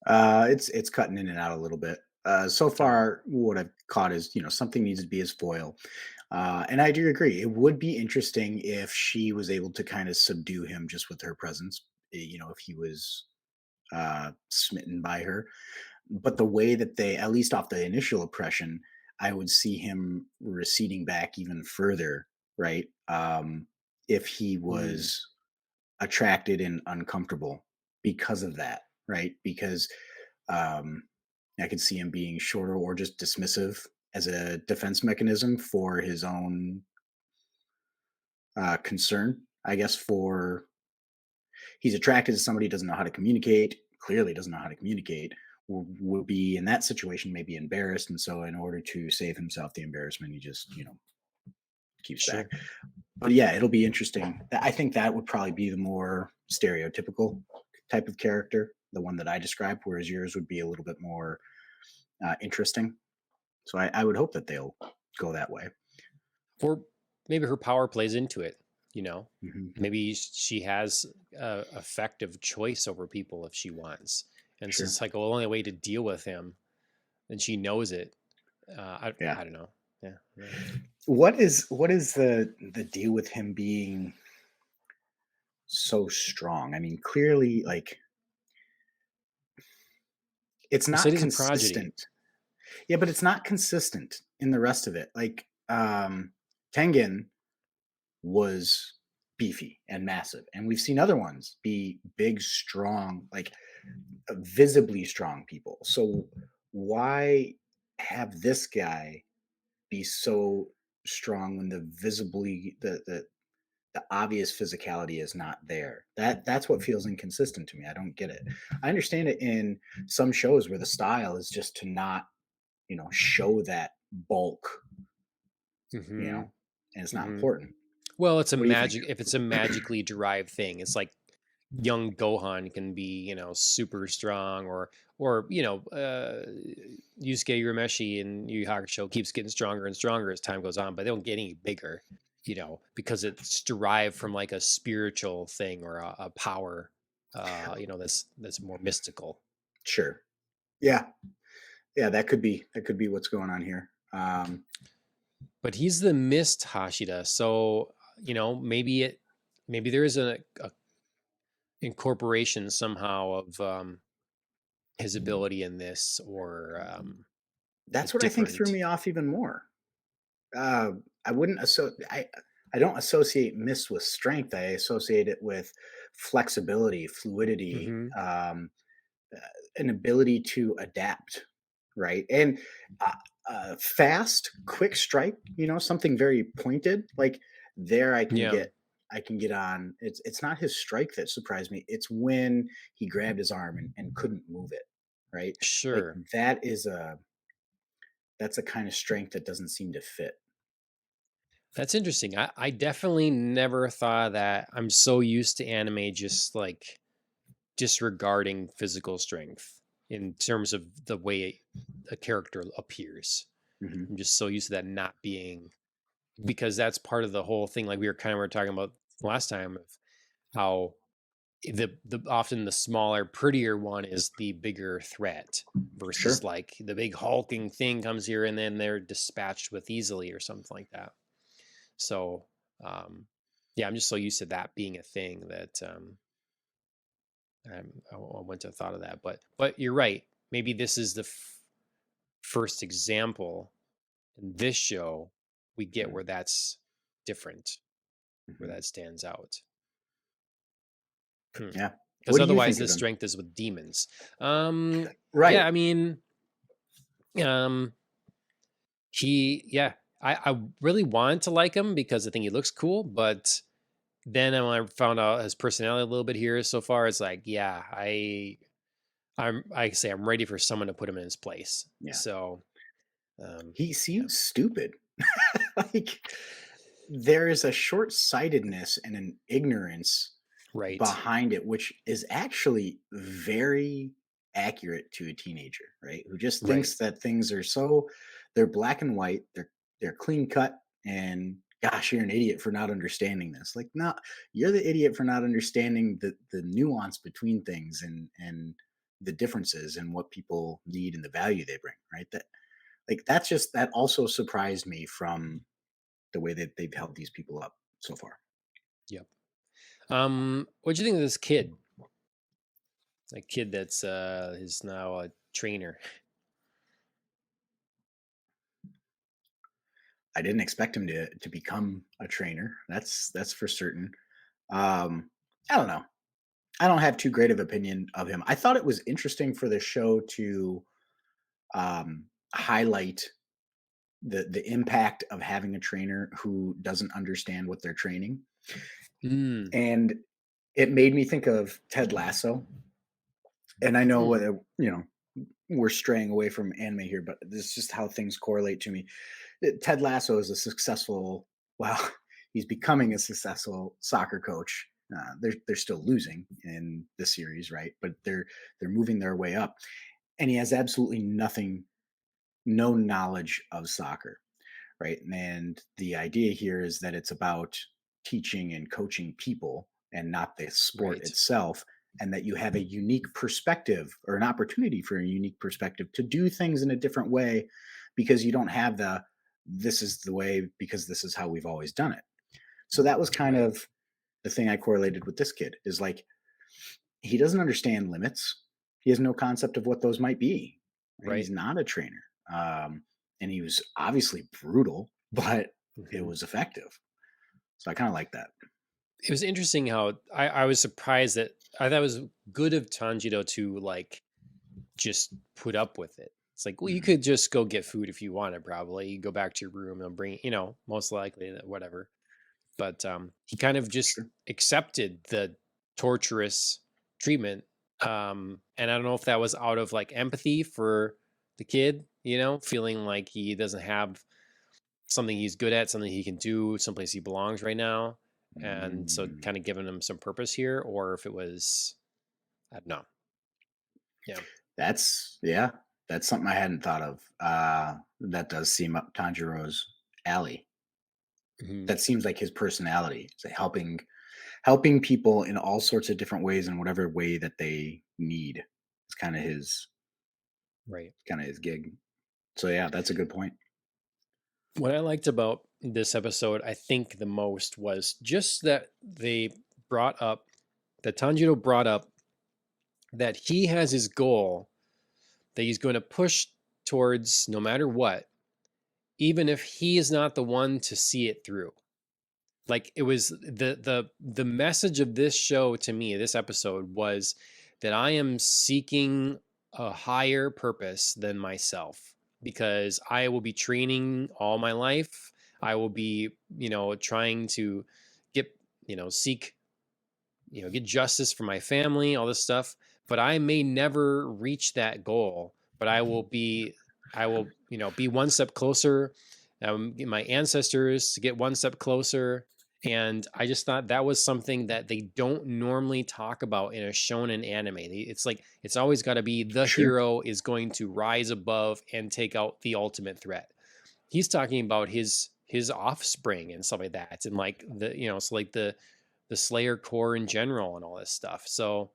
It's cutting in and out a little bit. So
Okay.
far, what I've caught is something needs to be his foil, and I do agree. It would be interesting if she was able to kind of subdue him just with her presence. If he was smitten by her. But the way that they, at least off the initial impression, I would see him receding back even further, right? If he
Mm,
was attracted and uncomfortable because of that, right? Because um, I could see him being shorter or just dismissive as a defense mechanism for his own concern, I guess. For he's attracted to somebody who doesn't know how to communicate, clearly doesn't know how to communicate, would be in that situation maybe embarrassed. And so, in order to save himself the embarrassment, he just, keeps back.
sure.
But yeah, it'll be interesting. I think that would probably be the more stereotypical type of character, the one that I described, whereas yours would be a little bit more interesting. So I would hope that they'll go that way.
Or maybe her power plays into it, you know?
Hmm.
Maybe she has a effective choice over people if she wants. And so
Sure.
it's like the only way to deal with him, and she knows it.
Yeah.
I don't know. Yeah. Yeah.
What is the deal with him being so strong? I mean, clearly, like it's
They said
not
he's a prodigy.
consistent. Yeah, but it's not consistent in the rest of it. Like Tengen was beefy and massive, and we've seen other ones be big, strong, like visibly strong people. So why have this guy be so strong when the visibly the obvious physicality is not there? That's what feels inconsistent to me. I don't get it. I understand it in some shows where the style is just to not show that bulk, you
Hmm.
know, and it's not
Hmm.
important.
Well,
What do you think?
if it's a magically derived thing, it's like young Gohan can be, super strong, or Yusuke Urameshi in Yu Yu Hakusho keeps getting stronger and stronger as time goes on, but they don't get any bigger, because it's derived from like a spiritual thing or a power, that's more mystical.
Sure. Yeah. Yeah, that could be what's going on here.
But he's the mist Hashida, so maybe there is a incorporation somehow of his ability in this, or a
That's what I think threw
different.
me off even more. Uh, I wouldn't I don't associate miss with strength. I associate it with flexibility, fluidity,
Hmm.
an ability to adapt, right? And uh, fast, quick strike. Something very pointed. Like there,
Yeah,
I can get on. It's not his strike that surprised me. It's when he grabbed his arm and couldn't move it. Right, like
sure.
that's a kind of strength that doesn't seem to fit.
That's interesting. I definitely never thought of that. I'm so used to anime just like disregarding physical strength. in terms of the way a character appears.
Hmm.
I'm just so used to that not being, because that's part of the whole thing. Like we were talking about last time of how the often the smaller, prettier one is the bigger threat versus
Sure.
like the big hulking thing comes here and then they're dispatched with easily or something like that. So um yeah, I'm just so used to that being a thing that I wouldn't have thought of that. But you're right. Maybe this is the first example in this show we get where that's different, where
Hmm.
that stands out.
Yeah.
Because
What do you
otherwise
think
the
of him?
strength is with demons.
Right.
Yeah, I mean, um yeah, I really wanted to like him because I think he looks cool, but then when I found out his personality a little bit here so far, it's like, yeah, I say I'm ready for someone to put him in his place.
Yeah.
So
He
yeah,
seems stupid. Like, there is a short-sightedness and an ignorance
right,
behind it, which is actually very accurate to a teenager, right? Who just
right.
thinks that things are so they're black and white, they're clean cut, and gosh, you're an idiot for not understanding this. Like, no, you're the idiot for not understanding the nuance between things and the differences and what people need and the value they bring, right? That also surprised me from the way that they've held these people up so far.
Yep. What'd you think of this kid? A kid that's is now a trainer.
I didn't expect him to become a trainer. That's for certain. Um, I don't know. I don't have too great of opinion of him. I thought it was interesting for the show to highlight the impact of having a trainer who doesn't understand what they're training,
Mm,
and it made me think of Ted Lasso. And I know
hmm,
what we're straying away from anime here, but this is just how things correlate to me. Ted Lasso is a successful, well, he's becoming a successful soccer coach. They're still losing in the series, right? But they're moving their way up, and he has absolutely nothing, no knowledge of soccer, right? And the idea here is that it's about teaching and coaching people and not the sport
right,
itself, and that you have a unique perspective or an opportunity for a unique perspective to do things in a different way because you don't have the this is the way because this is how we've always done it. So that was kind
right,
of the thing I correlated with this kid is like he doesn't understand limits. He has no concept of what those might be. Right? He's
right.
not a trainer. And he was obviously brutal, but it
Hmm.
was effective. So I kind of like that.
It was interesting how I was surprised that I thought it was good of Tanjiro to like just put up with it. It's like, well, you
Mhm.
could just go get food if you wanted, probably. You go back to your room and bring, most likely that whatever. But he kind of just
Sure.
accepted the torturous treatment. And I don't know if that was out of like empathy for the kid, feeling like he doesn't have something he's good at, something he can do, someplace he belongs right now. And so
Mm.
kind of giving him some purpose here, or if it was, I don't know. Yeah.
Yeah, that's something I hadn't thought of. That does seem up Tanjiro's alley.
Hmm.
That seems like his personality. So helping people in all sorts of different ways in whatever way that they need. It's
Right.
kind of his gig. So yeah, that's a good point.
What I liked about this episode, I think the most was just that that Tanjiro brought up that he has his goal that he's going to push towards no matter what, even if he is not the one to see it through. Like it was the message of this show to me, this episode was that I am seeking a higher purpose than myself because I will be training all my life. I will be, trying to get, seek, get justice for my family, all this stuff, but I may never reach that goal, but I will, be one step closer. Get my ancestors to get one step closer, And I just thought that was something that they don't normally talk about in a shonen anime. It's like it's always got to be the
Sure.
hero is going to rise above and take out the ultimate threat. He's talking about his offspring and stuff like that, and like the so like the Slayer core in general and all this stuff. So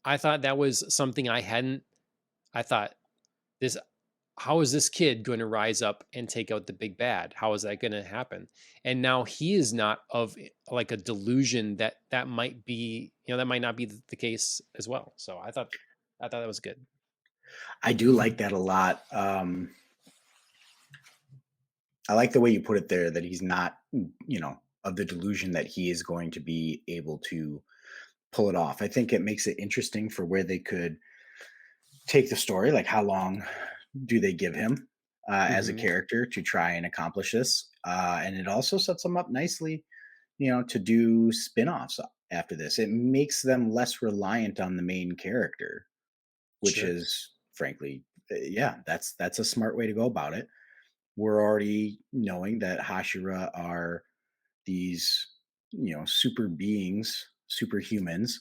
I thought that was something I hadn't. I thought this how is this kid going to rise up and take out the big bad? How is that going to happen? And now he is not of like a delusion that might be, that might not be the case as well. So I thought that was good.
I do like that a lot. I like the way you put it there that he's not, of the delusion that he is going to be able to pull it off. I think it makes it interesting for where they could take the story. Like, how long do they give him as a
Hmm.
character to try and accomplish this? And it also sets him up nicely, to do spin offs after this. It makes them less reliant on the main character, which
Sure.
is frankly, yeah, that's a smart way to go about it. We're already knowing that Hashira are these, super beings, superhumans,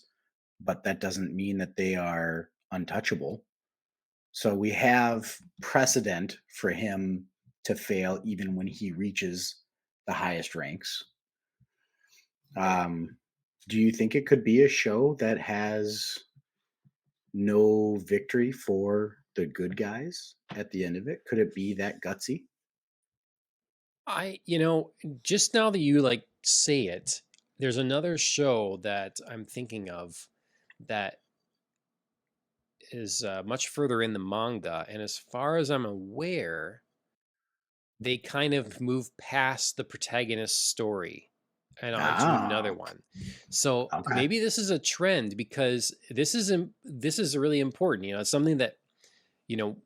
but that doesn't mean that they are untouchable. So we have precedent for him to fail even when he reaches the highest ranks.
Right.
Um, do you think it could be a show that has no victory for the good guys at the end of it? Could it be that gutsy?
Just now that you like say it, there's another show that I'm thinking of that is much further in the manga. And as far as I'm aware, they kind of move past the protagonist's story and onto another
Ah,
one. So
okay.
maybe this is a trend because this is really important. It's something that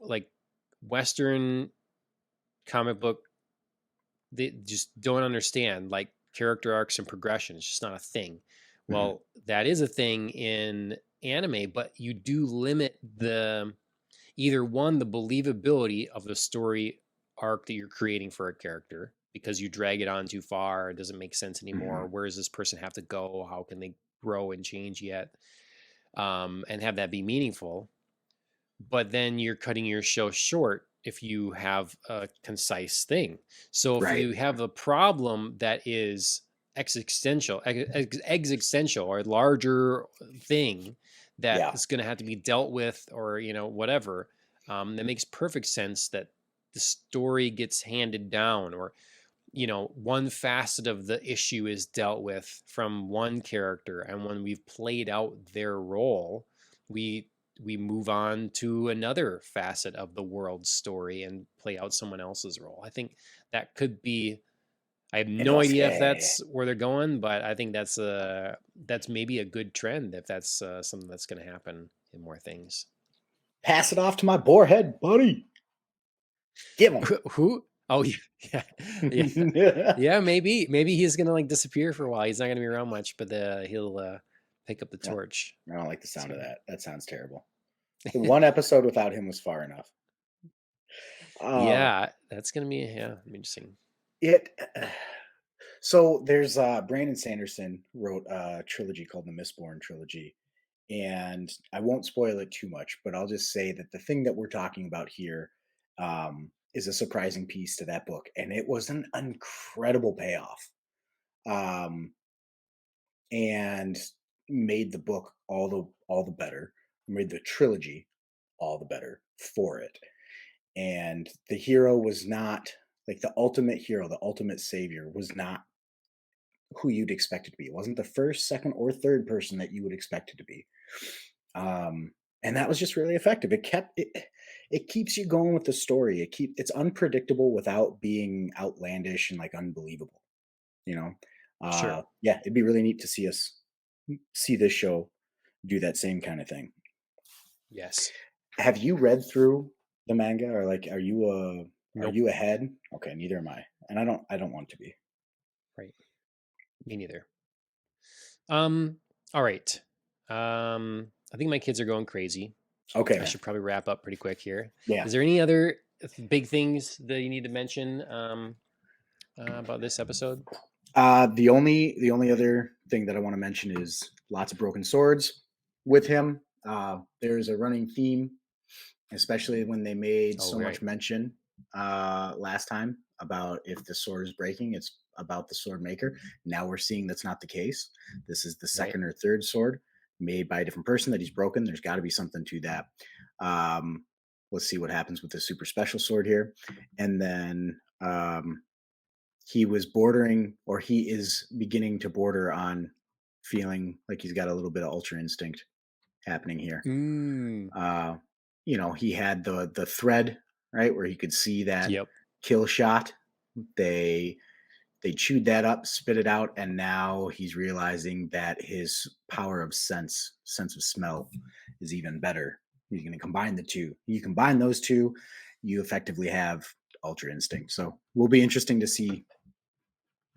like Western comic book they just don't understand, like character arcs and progression. It's just not a thing.
Mhm.
Well, that is a thing in anime, but you do limit the either one, the believability of the story arc that you're creating for a character because you drag it on too far, it doesn't make sense anymore.
Mhm.
Where does this person have to go? How can they grow and change yet? And have that be meaningful. But then you're cutting your show short if you have a concise thing. So if
Right.
you have a problem that is existential or a larger thing that
Yeah.
is going to have to be dealt with, or whatever, that makes perfect sense that the story gets handed down, or one facet of the issue is dealt with from one character, and when we've played out their role, we we move on to another facet of the world's story and play out someone else's role. I think that could be, I have no idea if
Entonces,
that's where they're going, but I think that's maybe a good trend if that's something that's going to happen in more things.
pass it off to my boarhead, buddy. Give him.
Who? Oh, yeah, yeah, yeah. Maybe he's gonna like disappear for a while. He's not gonna be around much, but he'll pick up the
No,
torch.
I don't like the sound of
So,
that. That sounds terrible. The one episode without him was far enough. Uh,
yeah, that's gonna be, yeah, interesting.
it. So there's Brandon Sanderson wrote a trilogy called the Mistborn trilogy, and I won't spoil it too much, but I'll just say that the thing that we're talking about here is a surprising piece to that book, and it was an incredible payoff, um, and made the book all the better, made the trilogy all the better for it. And the hero was not like the ultimate hero, the ultimate savior was not who you'd expect it to be. It wasn't the first, second, or third person that you would expect it to be. And that was just really effective. It keeps you going with the story. It's unpredictable without being outlandish and like unbelievable. You know,
Sure.
yeah, it'd be really neat to see this show do that same kind of thing.
Yes.
Have you read through the manga, or like, are
Nope.
you ahead? Okay, neither am I, and I don't want to be.
Right. Me neither. All right. I think my kids are going crazy.
Okay,
I
man.
should probably wrap up pretty quick here.
Yeah.
Is there any other big things that you need to mention about this episode?
The only other thing that I want to mention is lots of broken swords with him. There's a running theme, especially when they made
Oh,
so much
right.
mention last time about if the sword is breaking, it's about the sword maker. Now we're seeing that's not the case. This is the
Right.
second or third sword made by a different person that he's broken. There's got to be something to that. Um, let's see what happens with the super special sword here. And then he was bordering, or he is beginning to border on feeling like he's got a little bit of ultra instinct happening here.
Mm.
uh, he had the thread, right, where he could see that
Yep.
kill shot. They they chewed that up, spit it out, and now he's realizing that his power of sense of smell is even better. He's going to combine the two. You combine those two, you effectively have ultra instinct. So will be interesting to see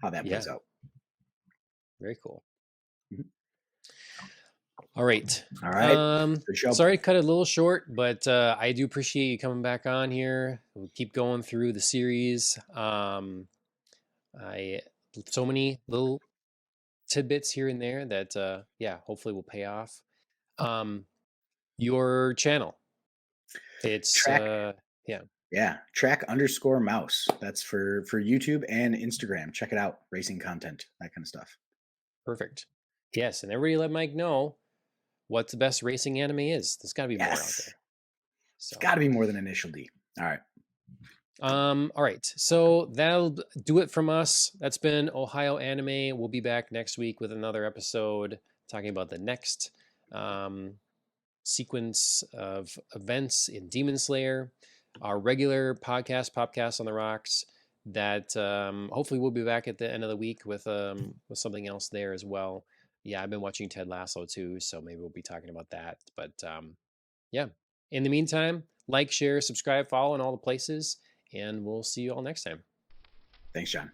how that plays
Yeah.
out.
Very cool.
Mhm.
All right.
All right, good show.
Sorry to cut it a little short, but I do appreciate you coming back on here. We'll keep going through the series. I so many little tidbits here and there that yeah, hopefully will pay off. Um, your channel, it's
Track,
yeah,
yeah, track_mouse. That's for YouTube and Instagram. Check it out. Racing content, that kind of stuff.
perfect. Yes, and everybody let Mike know what the best racing anime is. There's got to be more out
Yes,
there.
it's
So
got to be more than initial D. All right.
all right. So that'll do it from us. That's been Ohio Anime. We'll be back next week with another episode talking about the next um, sequence of events in Demon Slayer, our regular podcast on the Rocks. That hopefully we'll be back at the end of the week with something else there as well. Yeah, I've been watching Ted Lasso too, so maybe we'll be talking about that. But yeah, in the meantime, like, share, subscribe, follow in all the places, and we'll see you all next time.
Thanks, John.